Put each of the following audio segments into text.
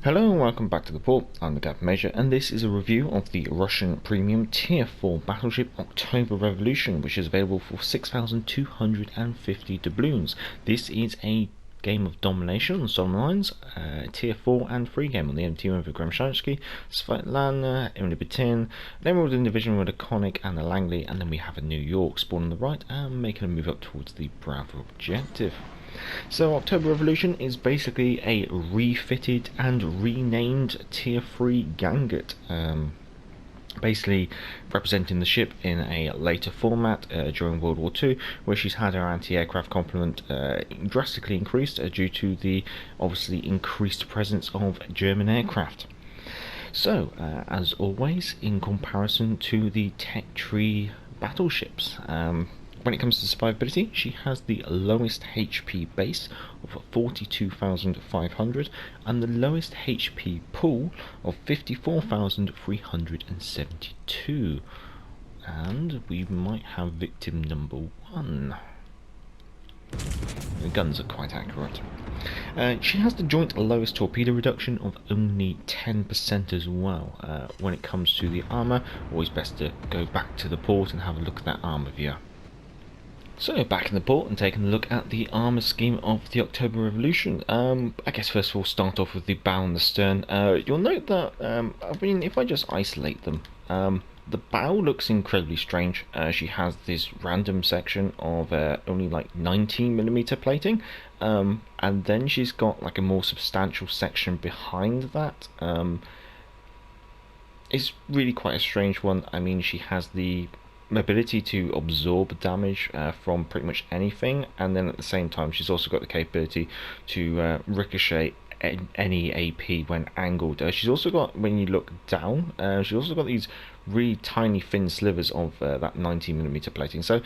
Hello and welcome back to the port. I'm the Gap Major, and this is a review of the Russian premium Tier 4 battleship October Revolution, which is available for 6,250 doubloons. This is a game of domination on some lines, Tier 4 and free game on the enemy team with Gromshansky, Svetlana, Emily Batin, then we're in division with a Konig and a Langley, and then we have a New York spawn on the right and making a move up towards the Bravo objective. So October Revolution is basically a refitted and renamed Tier 3 Ganget, basically representing the ship in a later format during World War II, where she's had her anti-aircraft complement drastically increased due to the obviously increased presence of German aircraft. So, as always, in comparison to the tech tree battleships, when it comes to survivability, she has the lowest HP base of 42,500 and the lowest HP pool of 54,372. And we might have victim number 1. The guns are quite accurate. She has the joint lowest torpedo reduction of only 10% as well. When it comes to the armour, always best to go back to the port and have a look at that armour view. So back in the port and taking a look at the armour scheme of the October Revolution. I guess first of all start off with the bow and the stern. You'll note that, if I just isolate them, the bow looks incredibly strange. She has this random section of only like 19mm plating, and then she's got like a more substantial section behind that. It's really quite a strange one. I mean, she has the ability to absorb damage from pretty much anything, and then at the same time she's also got the capability to ricochet any AP when angled. She's also got, when you look down, she's also got these really tiny thin slivers of that 19mm plating. So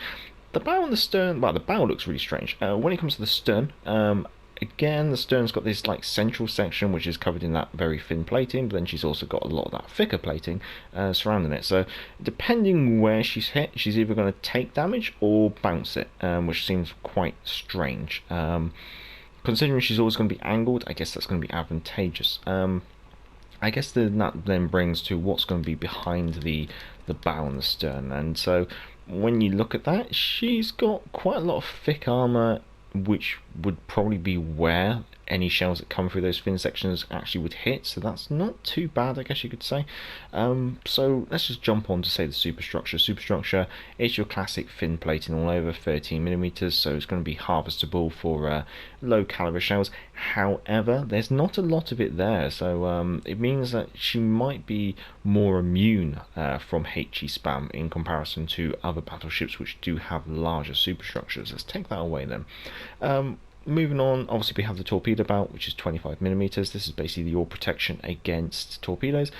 the bow and the stern, well, the bow looks really strange. When it comes to the stern, again, the stern's got this like central section which is covered in that very thin plating, but then she's also got a lot of that thicker plating surrounding it. So depending where she's hit, she's either going to take damage or bounce it, which seems quite strange. Considering she's always going to be angled, I guess that's going to be advantageous. I guess that then brings to what's going to be behind the bow and the stern. And so when you look at that, she's got quite a lot of thick armour, which would probably be where any shells that come through those thin sections actually would hit, so that's not too bad, I guess you could say. So let's just jump on to say the superstructure. Superstructure is your classic thin plating all over, 13mm, so it's going to be harvestable for low caliber shells. However, there's not a lot of it there, so it means that she might be more immune from HE spam in comparison to other battleships which do have larger superstructures. Let's take that away then. Moving on, obviously we have the torpedo bow, which is 25mm. This is basically your protection against torpedoes.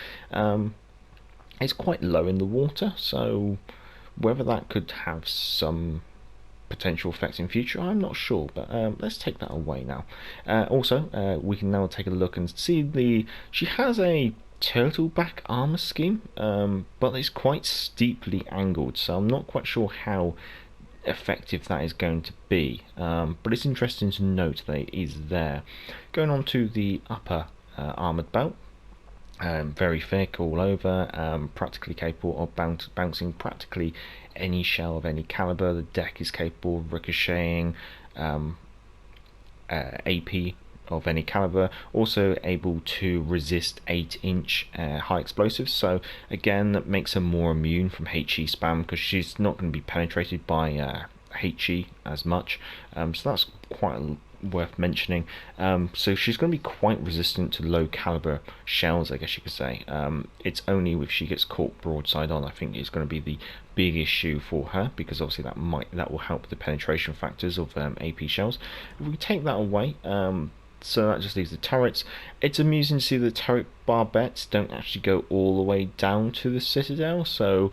It's quite low in the water, so whether that could have some potential effect in future, I'm not sure, but let's take that away now. Also, we can now take a look and see she has a turtleback armor scheme, but it's quite steeply angled, so I'm not quite sure how effective that is going to be, but it's interesting to note that it is there. Going on to the upper armoured belt, very thick all over, practically capable of bouncing practically any shell of any caliber. The deck is capable of ricocheting AP of any caliber, also able to resist 8-inch high explosives, so again that makes her more immune from HE spam because she's not going to be penetrated by HE as much, so that's quite worth mentioning. So she's going to be quite resistant to low caliber shells, I guess you could say. It's only if she gets caught broadside on, I think it's going to be the big issue for her, because obviously that will help the penetration factors of AP shells. If we take that away, so that just leaves the turrets. It's amusing to see the turret barbettes don't actually go all the way down to the Citadel, so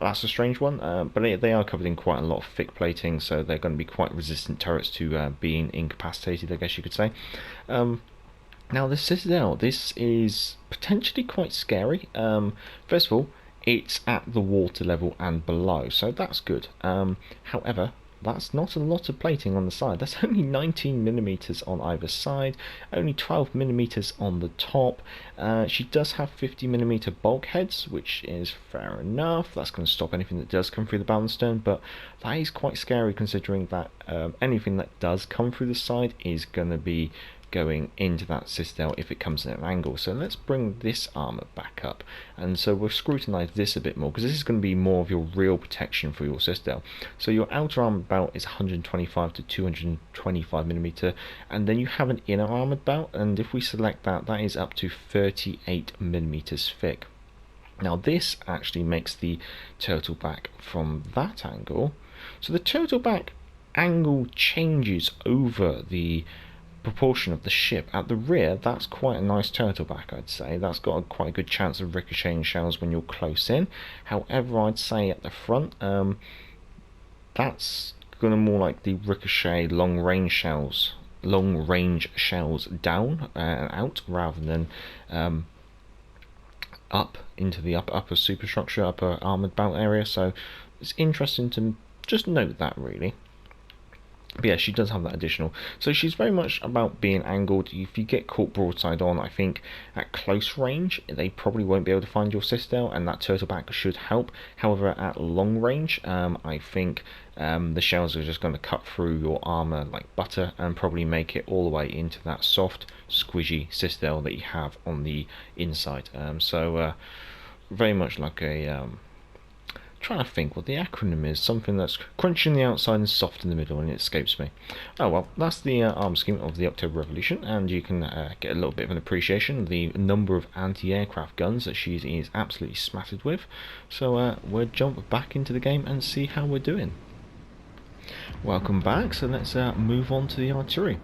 that's a strange one, but they are covered in quite a lot of thick plating, so they're going to be quite resistant turrets to being incapacitated, I guess you could say. Now the Citadel, this is potentially quite scary. First of all, it's at the water level and below, so that's good. However, That's not a lot of plating on the side. That's only 19mm on either side, only 12mm on the top. She does have 50mm bulkheads, which is fair enough. That's going to stop anything that does come through the balance stone, but that is quite scary considering that anything that does come through the side is going to be going into that citadel if it comes at an angle. So let's bring this armor back up, and so we'll scrutinize this a bit more because this is going to be more of your real protection for your citadel. So your outer armored belt is 125 to 225mm, and then you have an inner armored belt, and if we select that, that is up to 38mm thick. Now this actually makes the turtle back from that angle, so the turtle back angle changes over the proportion of the ship. At the rear, that's quite a nice turtleback, I'd say. That's got quite a good chance of ricocheting shells when you're close in. However, I'd say at the front, that's gonna more like the ricochet long range shells down and out rather than up into the upper superstructure, upper armored belt area. So it's interesting to just note that, really. But yeah, she does have that additional. So she's very much about being angled. If you get caught broadside on, I think at close range, they probably won't be able to find your citadel, and that turtleback should help. However, at long range, I think the shells are just going to cut through your armor like butter and probably make it all the way into that soft, squishy citadel that you have on the inside. Very much like a... trying to think what the acronym is. Something that's crunchy on the outside and soft in the middle, and it escapes me. Oh well, that's the arm scheme of the October Revolution, and you can get a little bit of an appreciation of the number of anti-aircraft guns that she is absolutely smattered with. So we'll jump back into the game and see how we're doing. Welcome back. So let's move on to the artillery.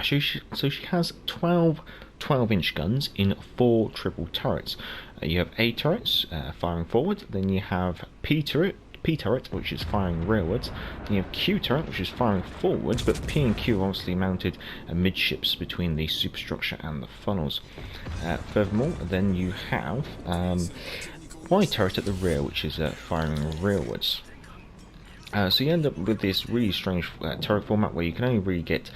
So she has 12 12-inch guns in 4 triple turrets. You have A turrets firing forward, then you have P turret, which is firing rearwards, then you have Q turret, which is firing forwards, but P and Q are obviously mounted midships between the superstructure and the funnels. Furthermore, then you have Y turret at the rear, which is firing rearwards. So you end up with this really strange turret format where you can only really get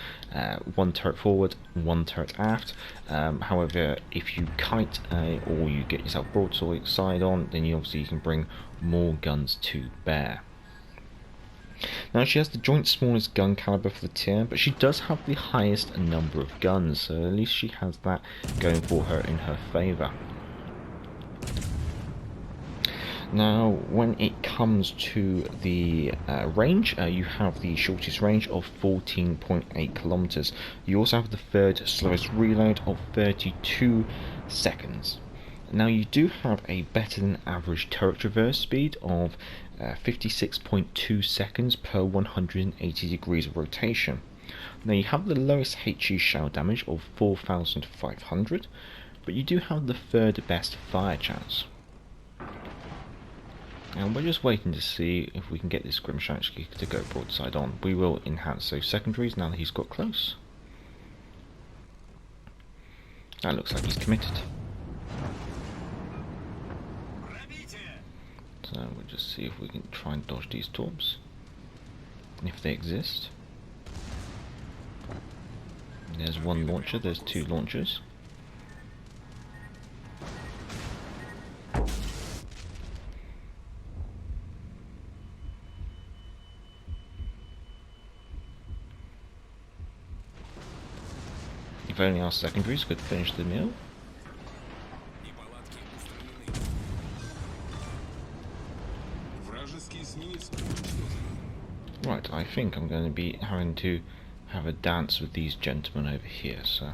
one turret forward, one turret aft. However, if you kite or you get yourself broadside on, then you can bring more guns to bear. Now she has the joint smallest gun caliber for the tier, but she does have the highest number of guns, so at least she has that going for her in her favour. Now, when it comes to the range, you have the shortest range of 14.8 kilometers. You also have the third slowest reload of 32 seconds. Now, you do have a better than average turret traverse speed of 56.2 seconds per 180 degrees of rotation. Now, you have the lowest HE shell damage of 4,500, but you do have the third best fire chance. And we're just waiting to see if we can get this skirmish actually to go broadside on. We will enhance those secondaries now that he's got close. That looks like he's committed. So we'll just see if we can try and dodge these torps, if they exist. There's one launcher, there's 2 launchers. If only our secondaries could finish the meal. Right, I think I'm going to be having to have a dance with these gentlemen over here, so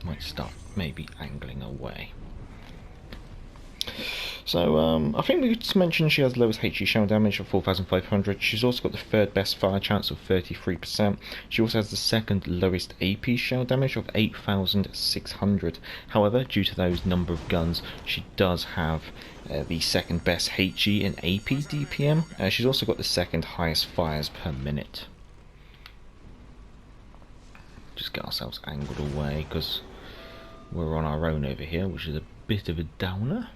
might start maybe angling away. So I think we just mentioned she has the lowest HE shell damage of 4,500. She's also got the third best fire chance of 33%. She also has the second lowest AP shell damage of 8,600. However, due to those number of guns, she does have the second best HE and AP DPM. She's also got the second highest fires per minute. Just get ourselves angled away because we're on our own over here, which is a bit of a downer.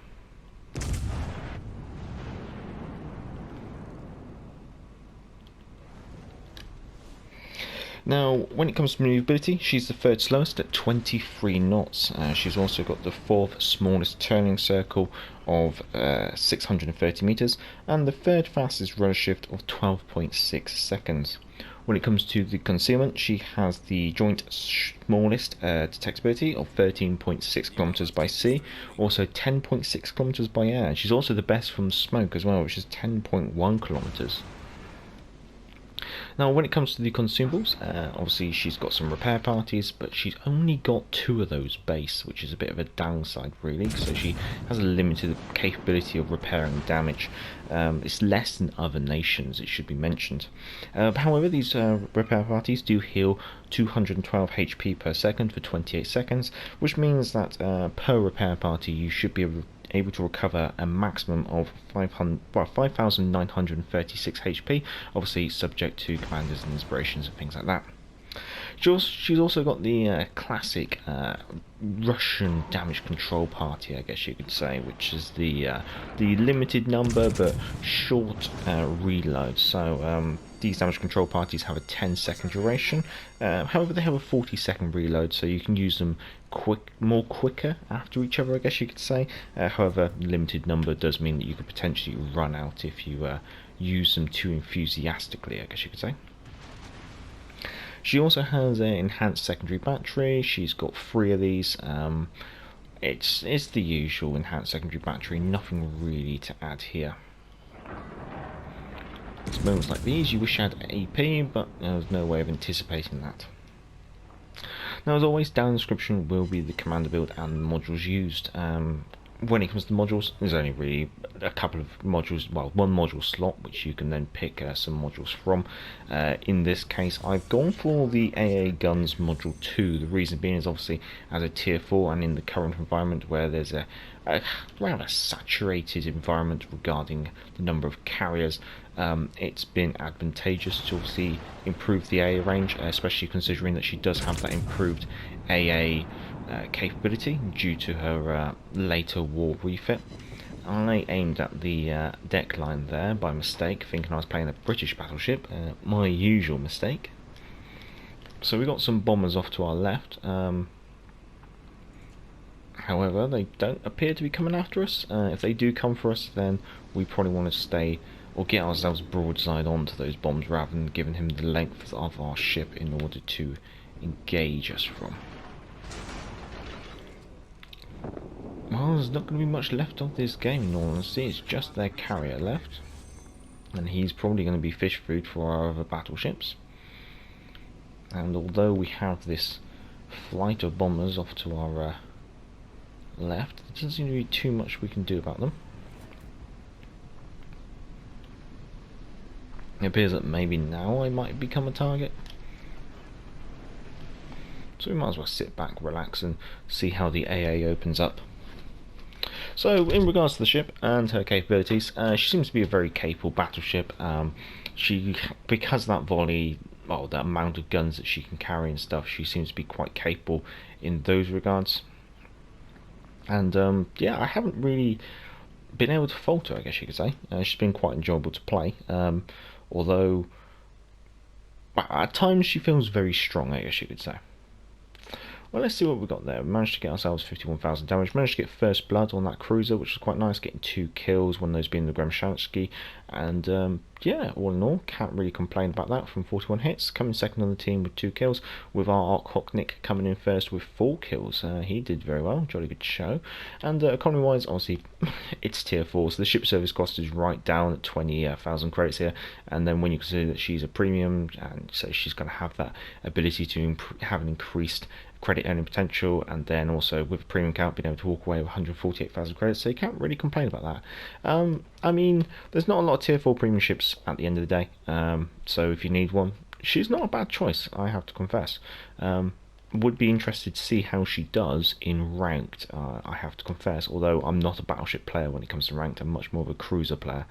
Now, when it comes to manoeuvrability, she's the third slowest at 23 knots. She's also got the fourth smallest turning circle of 630 meters, and the third fastest rudder shift of 12.6 seconds. When it comes to the concealment, she has the joint smallest detectability of 13.6 kilometers by sea, also 10.6 kilometers by air. She's also the best from smoke as well, which is 10.1 kilometers. Now, when it comes to the consumables, obviously she's got some repair parties, but she's only got 2 of those base, which is a bit of a downside, really. So she has a limited capability of repairing damage. It's less than other nations, it should be mentioned. However, these repair parties do heal 212 HP per second for 28 seconds, which means that per repair party you should be able to recover a maximum of 5,936 HP, obviously subject to commanders and inspirations and things like that. She's also got the classic Russian damage control party, I guess you could say, which is the limited number but short reload. So these damage control parties have a 10-second duration. However, they have a 40-second reload, so you can use them quicker after each other, I guess you could say. However, limited number does mean that you could potentially run out if you use them too enthusiastically, I guess you could say. She also has an enhanced secondary battery. She's got 3 of these. It's the usual enhanced secondary battery, nothing really to add here. It's moments like these you wish you had AP, but there's no way of anticipating that. Now, as always, down in the description will be the commander build and the modules used. When it comes to modules, there's only really a couple of modules, well, one module slot, which you can then pick some modules from. In this case, I've gone for the AA Guns Module 2. The reason being is obviously as a tier 4 and in the current environment where there's a rather saturated environment regarding the number of carriers, it's been advantageous to obviously improve the AA range, especially considering that she does have that improved AA capability due to her later war refit. I aimed at the deck line there by mistake, thinking I was playing a British battleship, my usual mistake. So we got some bombers off to our left. However, they don't appear to be coming after us. If they do come for us, then we probably want to stay or get ourselves broadside onto those bombs rather than giving him the length of our ship in order to engage us from. Well, there's not going to be much left of this game in all honesty. It's just their carrier left, and he's probably going to be fish food for our other battleships. And although we have this flight of bombers off to our left, there doesn't seem to be too much we can do about them. It appears that maybe now I might become a target. So we might as well sit back, relax, and see how the AA opens up. So, in regards to the ship and her capabilities, she seems to be a very capable battleship. Because that volley, well, that amount of guns that she can carry and stuff, she seems to be quite capable in those regards. And yeah, I haven't really been able to fault her, I guess you could say. She's been quite enjoyable to play, although at times she feels very strong, I guess you could say. Well, let's see what we got there. We managed to get ourselves 51,000 damage. Managed to get first blood on that cruiser, which was quite nice, getting 2 kills, one of those being the Gremshansky. And yeah, all in all, can't really complain about that from 41 hits. Coming second on the team with 2 kills, with our Hocknick coming in first with 4 kills. He did very well, jolly good show. And economy wise, obviously, it's tier 4, so the ship service cost is right down at 20,000 credits here. And then when you consider that she's a premium, and so she's going to have that ability to have an increased credit earning potential, and then also with a premium count being able to walk away with 148,000 credits, so you can't really complain about that. I mean, there's not a lot of tier 4 premium ships at the end of the day, so if you need one, she's not a bad choice, I have to confess. Would be interested to see how she does in ranked, I have to confess, although I'm not a battleship player when it comes to ranked, I'm much more of a cruiser player.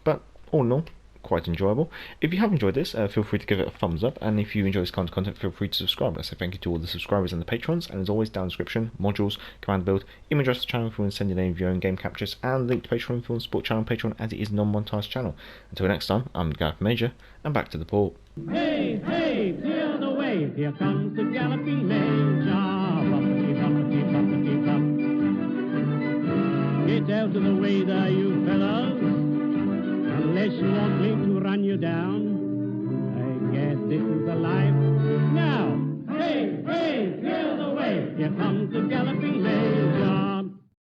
But all in all, quite enjoyable. If you have enjoyed this, feel free to give it a thumbs up, and if you enjoy this kind of content, feel free to subscribe. I say thank you to all the subscribers and the patrons, and as always, down in the description, modules, command build, email address to the channel if you want to send in any of your own game captures, and link to Patreon if you want to support channel Patreon, as it is a non-monetized channel. Until next time, I'm Gareth Major, and back to the port. Hey, hey, clear the way! way, here comes the galloping major. Bumpity, bumpity, bumpity, bump. Get out of the way there, you